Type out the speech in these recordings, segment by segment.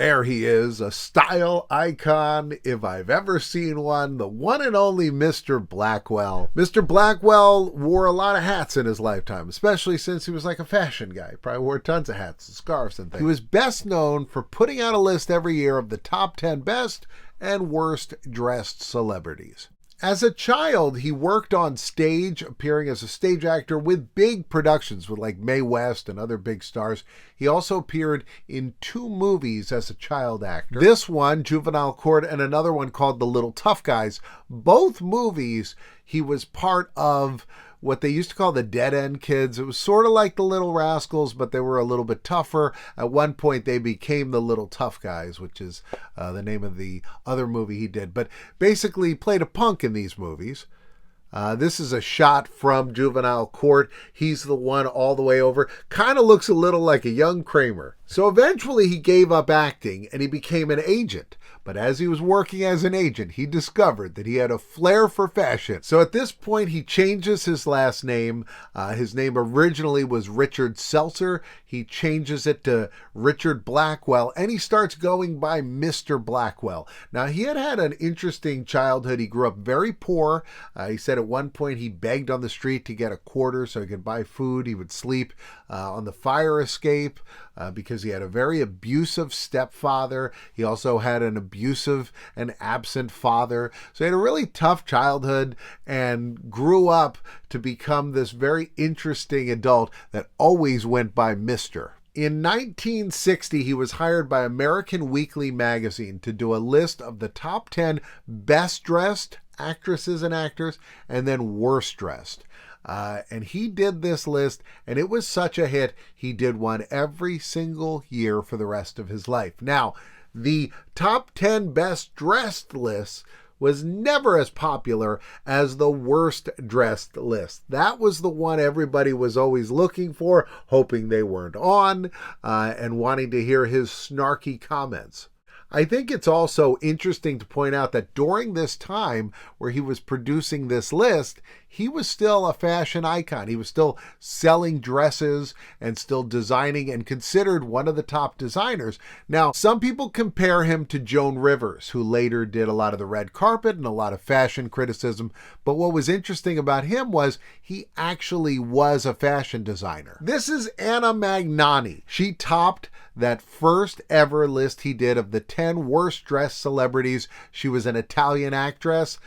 There he is, a style icon if I've ever seen one, the one and only Mr. Blackwell. Mr. Blackwell wore a lot of hats in his lifetime, especially since he was like a fashion guy. He probably wore tons of hats and scarves and things. He was best known for putting out a list every year of the top 10 best and worst dressed celebrities. As a child, he worked on stage, appearing as a stage actor with big productions with like Mae West and other big stars. He also appeared in 2 movies as a child actor. This one, Juvenile Court, and another one called The Little Tough Guys. Both movies, he was part of what they used to call the Dead End Kids. It was sort of like the Little Rascals, but they were a little bit tougher. At one point, they became the Little Tough Guys, which is the name of the other movie he did. But basically, he played a punk in these movies. This is a shot from Juvenile Court. He's the one all the way over. Kind of looks a little like a young Kramer. So eventually he gave up acting and he became an agent. But as he was working as an agent, he discovered that he had a flair for fashion. So at this point, he changes his last name. His name originally was Richard Seltzer. He changes it to Richard Blackwell, and he starts going by Mr. Blackwell. Now, he had an interesting childhood. He grew up very poor. He said at one point he begged on the street to get a quarter so he could buy food. He would sleep on the fire escape because he had a very abusive stepfather. He also had an abusive and absent father. So he had a really tough childhood and grew up to become this very interesting adult that always went by Mr. In 1960, he was hired by American Weekly magazine to do a list of the top 10 best dressed actresses and actors and then worst dressed. And he did this list, and it was such a hit, he did one every single year for the rest of his life. Now, the top 10 best dressed lists was never as popular as the worst dressed list. That was the one everybody was always looking for, hoping they weren't on, and wanting to hear his snarky comments. I think it's also interesting to point out that during this time where he was producing this list, he was still a fashion icon. He was still selling dresses and still designing and considered one of the top designers. Now, some people compare him to Joan Rivers, who later did a lot of the red carpet and a lot of fashion criticism. But what was interesting about him was he actually was a fashion designer. This is Anna Magnani. She topped that first ever list he did of the 10 worst dressed celebrities. She was an Italian actress.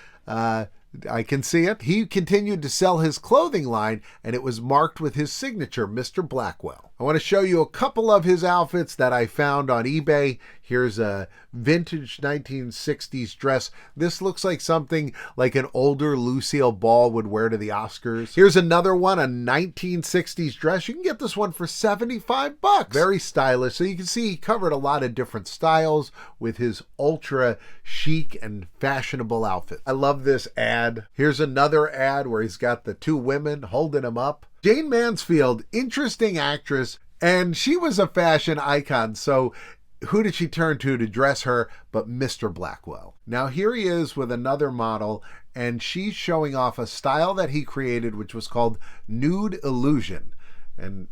I can see it. He continued to sell his clothing line, and it was marked with his signature, Mr. Blackwell. I want to show you a couple of his outfits that I found on eBay. Here's a vintage 1960s dress. This looks like something like an older Lucille Ball would wear to the Oscars. Here's another one, a 1960s dress. You can get this one for $75. Very stylish. So you can see he covered a lot of different styles with his ultra chic and fashionable outfit. I love this ad. Here's another ad where he's got the 2 women holding him up. Jane Mansfield, interesting actress, and she was a fashion icon. So who did she turn to dress her but Mr. Blackwell? Now here he is with another model, and she's showing off a style that he created, which was called Nude Illusion. And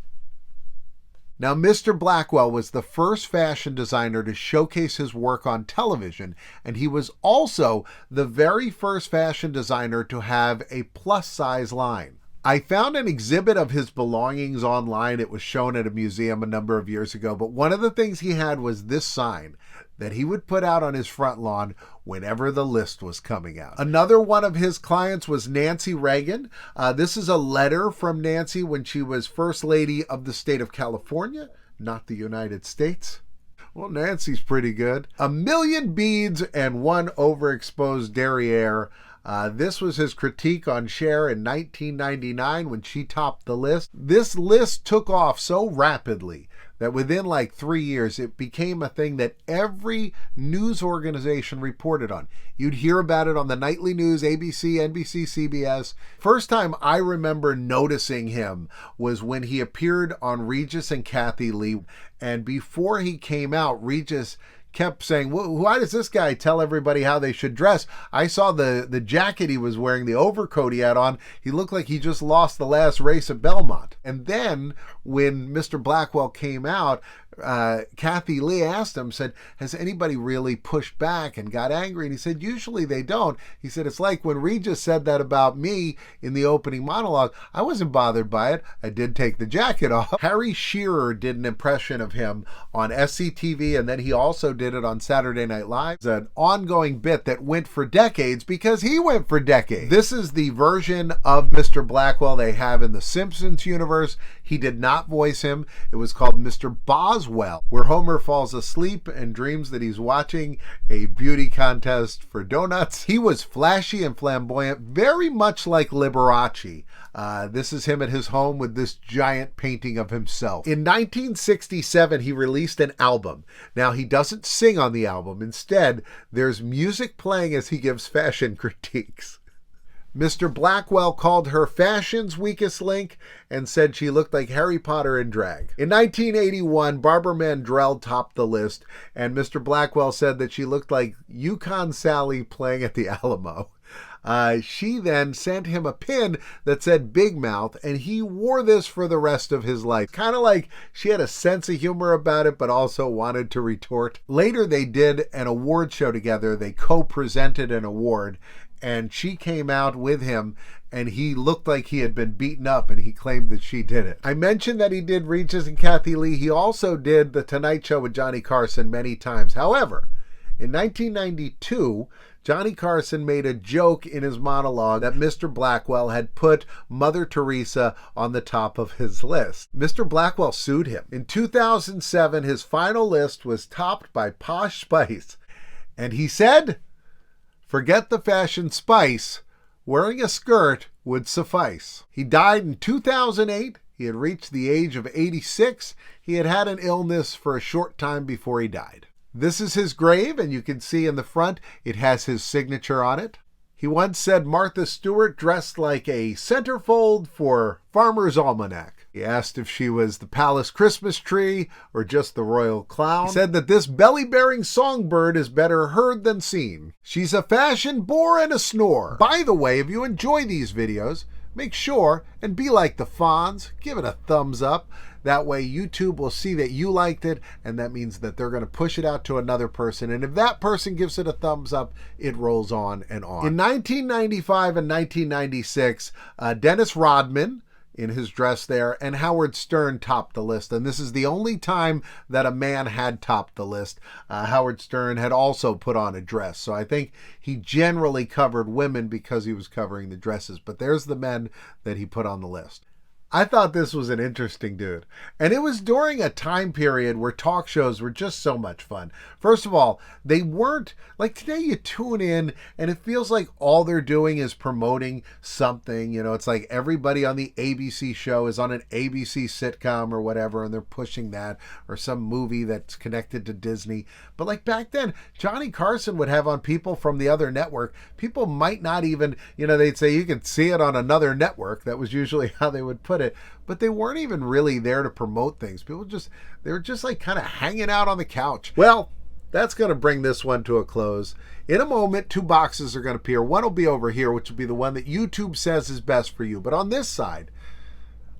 now, Mr. Blackwell was the first fashion designer to showcase his work on television, and he was also the very first fashion designer to have a plus-size line. I found an exhibit of his belongings online. It was shown at a museum a number of years ago, but one of the things he had was this sign that he would put out on his front lawn whenever the list was coming out. Another one of his clients was Nancy Reagan. This is a letter from Nancy when she was First Lady of the state of California, not the United States. Well, Nancy's pretty good. 1,000,000 beads and 1 overexposed derriere. This was his critique on Cher in 1999 when she topped the list. This list took off so rapidly that within like 3 years, it became a thing that every news organization reported on. You'd hear about it on the nightly news, ABC, NBC, CBS. First time I remember noticing him was when he appeared on Regis and Kathy Lee. And before he came out, Regis kept saying, why does this guy tell everybody how they should dress? I saw the jacket he was wearing, the overcoat he had on. He looked like he just lost the last race at Belmont. And then when Mr. Blackwell came out, Kathy Lee asked him, said, has anybody really pushed back and got angry? And he said, usually they don't. He said, it's like when Regis said that about me in the opening monologue. I wasn't bothered by it. I did take the jacket off. Harry Shearer did an impression of him on SCTV, and then he also did it on Saturday Night Live. It's an ongoing bit that went for decades because he went for decades. This is the version of Mr. Blackwell they have in the Simpsons universe. He did not voice him. It was called Mr. Boswell, where Homer falls asleep and dreams that he's watching a beauty contest for donuts. He was flashy and flamboyant, very much like Liberace. This is him at his home with this giant painting of himself. In 1967, he released an album. Now, he doesn't sing on the album. Instead, there's music playing as he gives fashion critiques. Mr. Blackwell called her fashion's weakest link and said she looked like Harry Potter in drag. In 1981, Barbara Mandrell topped the list, and Mr. Blackwell said that she looked like Yukon Sally playing at the Alamo. She then sent him a pin that said Big Mouth, and he wore this for the rest of his life. Kind of like she had a sense of humor about it, but also wanted to retort. Later, they did an award show together. They co-presented an award, and she came out with him, and he looked like he had been beaten up, and he claimed that she did it. I mentioned that he did Regis and Kathy Lee. He also did The Tonight Show with Johnny Carson many times. However, in 1992, Johnny Carson made a joke in his monologue that Mr. Blackwell had put Mother Teresa on the top of his list. Mr. Blackwell sued him. In 2007, his final list was topped by Posh Spice, and he said, forget the fashion spice, wearing a skirt would suffice. He died in 2008. He had reached the age of 86. He had had an illness for a short time before he died. This is his grave, and you can see in the front it has his signature on it. He once said Martha Stewart dressed like a centerfold for Farmer's Almanac. He asked if she was the palace Christmas tree or just the royal clown. He said that this belly-bearing songbird is better heard than seen. She's a fashion bore and a snore. By the way, if you enjoy these videos, make sure and be like the Fonz. Give it a thumbs up. That way YouTube will see that you liked it, and that means that they're going to push it out to another person. And if that person gives it a thumbs up, it rolls on and on. In 1995 and 1996, Dennis Rodman, in his dress there, and Howard Stern topped the list. And this is the only time that a man had topped the list. Howard Stern had also put on a dress. So I think he generally covered women because he was covering the dresses. But there's the men that he put on the list. I thought this was an interesting dude. And it was during a time period where talk shows were just so much fun. First of all, they weren't, like today you tune in and it feels like all they're doing is promoting something. You know, it's like everybody on the ABC show is on an ABC sitcom or whatever, and they're pushing that, or some movie that's connected to Disney. But like back then, Johnny Carson would have on people from the other network. People might not even, you know, they'd say you can see it on another network. That was usually how they would put it, but they weren't even really there to promote things. They were just like kind of hanging out on the couch. Well, that's going to bring this one to a close. In a moment, two boxes are going to appear. One will be over here, which will be the one that YouTube says is best for you. But on this side,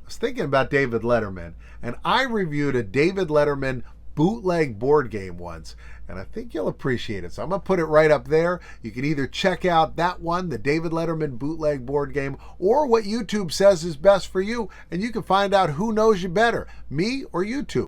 I was thinking about David Letterman, and I reviewed a David Letterman bootleg board game once, and I think you'll appreciate it. So I'm going to put it right up there. You can either check out that one, the David Letterman bootleg board game, or what YouTube says is best for you, and you can find out who knows you better, me or YouTube.